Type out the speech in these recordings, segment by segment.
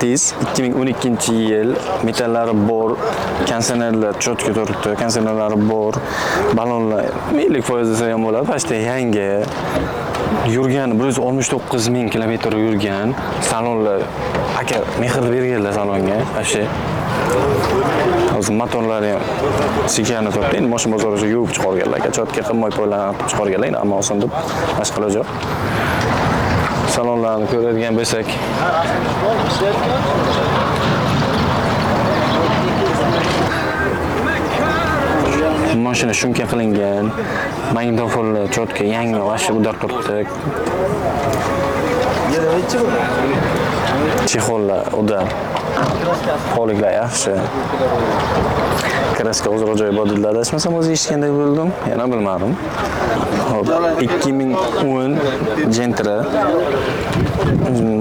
Matiz 2012-yil metallari bor, kondisionerlar cho'tka turibdi, kondisionerlari bor, balonlar 50% desa ham bo'ladi, pastda yangi. Yurgan 169 ming kilometr yurgan, salonlar aka mehr berganlar salonga, вообще. Hozir motorlari ham sikani turibdi. Endi mashina bozoriga yuvib chiqarganlar, aka chotka qilmay poylarni chiqarganlar, ammo oson deb boshqa iloji yo'q. Salonlarni ko'radigan bo'lsak, mashina shumka qilingan, magnitofonlar chotka yangi vashib udar turibdi. Chexollar udar. Poliklar yaxshi. Kraska o'zaro joyi bor dedilar. Adashmasam o'zi eshitgandek bo'ldim, yana bilmadim. Hop, 2010 Gentra.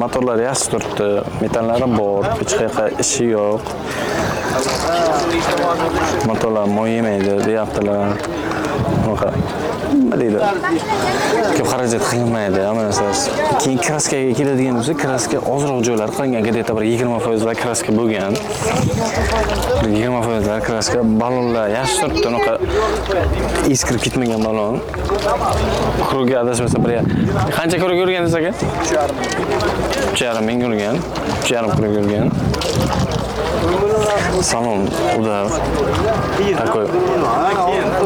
Motorlar yaxshi turibdi, metallari bor, hech qayerga ishi yo'q. Motorlar mo'yemaydi, deyaptilar. Nima deydi? Ko'p xarajat qilinmaydi, hamma narsasi. Keyin kraskaga keladigan bo'lsa, kraska ozroq joylar qilingan, где-то bir 20% kraska bo'lgan. 20% kraska, balonlar yaxshi turibdi, unaqa eskirib ketmagan balon. Kruga adashmasa bir qancha krug yurgan desa aka? 3,5 ming yurgan. 3,5 krug yurgan. Salon udar. Такой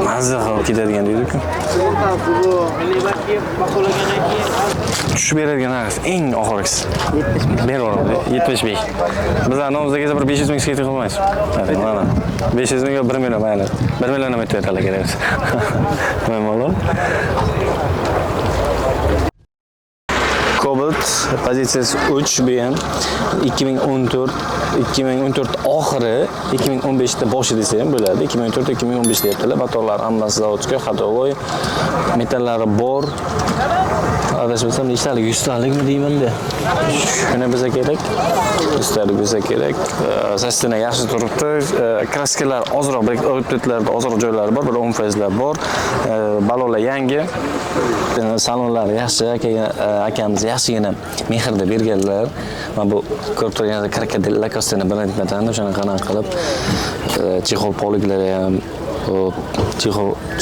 mazza qilib ketadigan deydi-ku. Tushib beradigan narx eng oxirgisi. 75. Bizlar nomimizda kelsa bir 500 ming skate qilmaymiz. Mana 500 ming yo 1 million mayli. 1 million ham aytayotganlar kerak. Maymoqlar. Cobalt pozitsiyasi 3 bu ham 2014 oxiri 2015 da boshi desa ham bo'ladi. 2014-2015 deyaptilar. Motorlar hammasi zavodga, ходовой, metallari bor. Adashmasam nechtalik 100 talikmi deyman-da. Shuni bizga kerak. 100 talik bizga kerak. Sastena yaxshi turibdi. Kraskalar ozroq, outletlarda ozroq joylari bor, bir 10% bor. Balonlar yangi. Salonlar yaxshi, akamiz yaxshigina mehrda berganlar. Mana bu ko'rib turganingiz krokodil lakostini bilan aytmadan o'shani qana qilib chexol poliklari ham,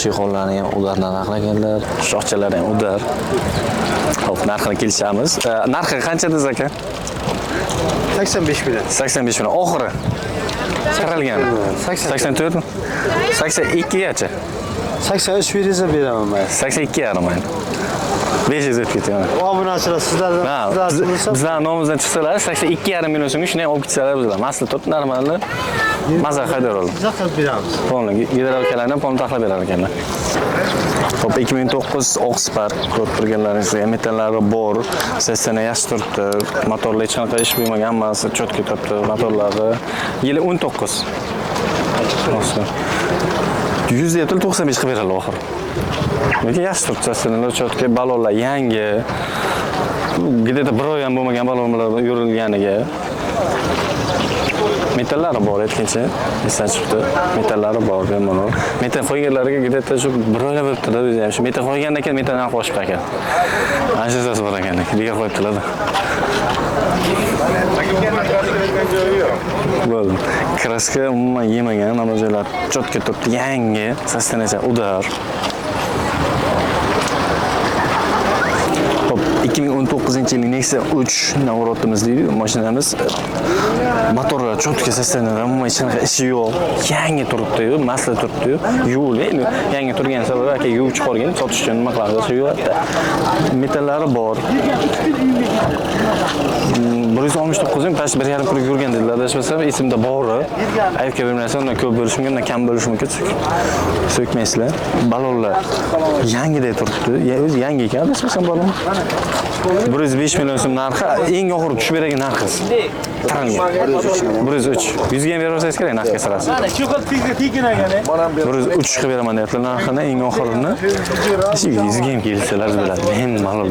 chexollarni ham udardan aqlaganlar, shoxchalari ham udar. Xo'p, narxini kelishamiz. Narxi qancha desiz aka? 85 million. 85 million. Oxiri qaralgan. 84 mi? 82 gacha. 83 versa beraman men. 82,5 men. 500 o'tib ketaman. Obunachilar sizlar bizlar nomimizdan chiqsalar 82,5 million so'mga shuni ham olib ketsalar bizlar masli turib normalni maza haydar olib. Zakat beramiz. Polni gidravlikalarni polni taxlab berar ekanlar. Hop 2009 Oxspark ko'rib turganlaringizga metallari bor, sessiyani yaxshi turibdi, motorlar hech qanaqa ish bo'lmagan, hammasi cho'tka turibdi, motorlari yili 19. 100 deb 95 qilib beradilar oxir. Lekin yaxshi turibdi, sessiyani cho'tka, balonlar yangi. Где-то bir oy ham bo'lmagan balonlar yurilganiga. Metallari bor aytgancha, esdan chiqdi. Metallari bor, bemalol. Metal qo'yganlariga где-то shu bir oylab bo'libdi-da, o'zi ham shu metal qo'ygandan keyin metal narxi oshib ekan. Anchasi bor ekan, nega qo'yibdilar? Bo'ldi. Kraska umuman yemagan, mana joylar cho'tka turibdi, yangi, sostenasiya udar. 2019-yilning Nexia 3 navrotimiz deydi, mashinamiz. Motorlar cho'tka sostenasiya, umuman hech qanaqa ishi yo'q. Yangi turibdi, masla turibdi. Yuvilgan, yangi turgan sabab aka yuvib chiqargan, sotish uchun nima qiladi? Shu yerda metallari bor. 169 ming past 1,5 pul yurgan dedilar. Adashmasam esimda bor. Aytga bermaysan, undan ko'p bo'lishi mumkin, undan kam bo'lishi mumkin. So'kmaysizlar. Balonlar yangidek turibdi. O'zi yangi ekan, adashmasam balon. 105 million so'm narxi, eng oxirgi tushib bergan narxi. 103. 100 ga beraversangiz kerak narxga sirasi. 103 qilib beraman deyaptilar narxini, eng oxirini. 100 ga kelsalar biladi. Men ma'lum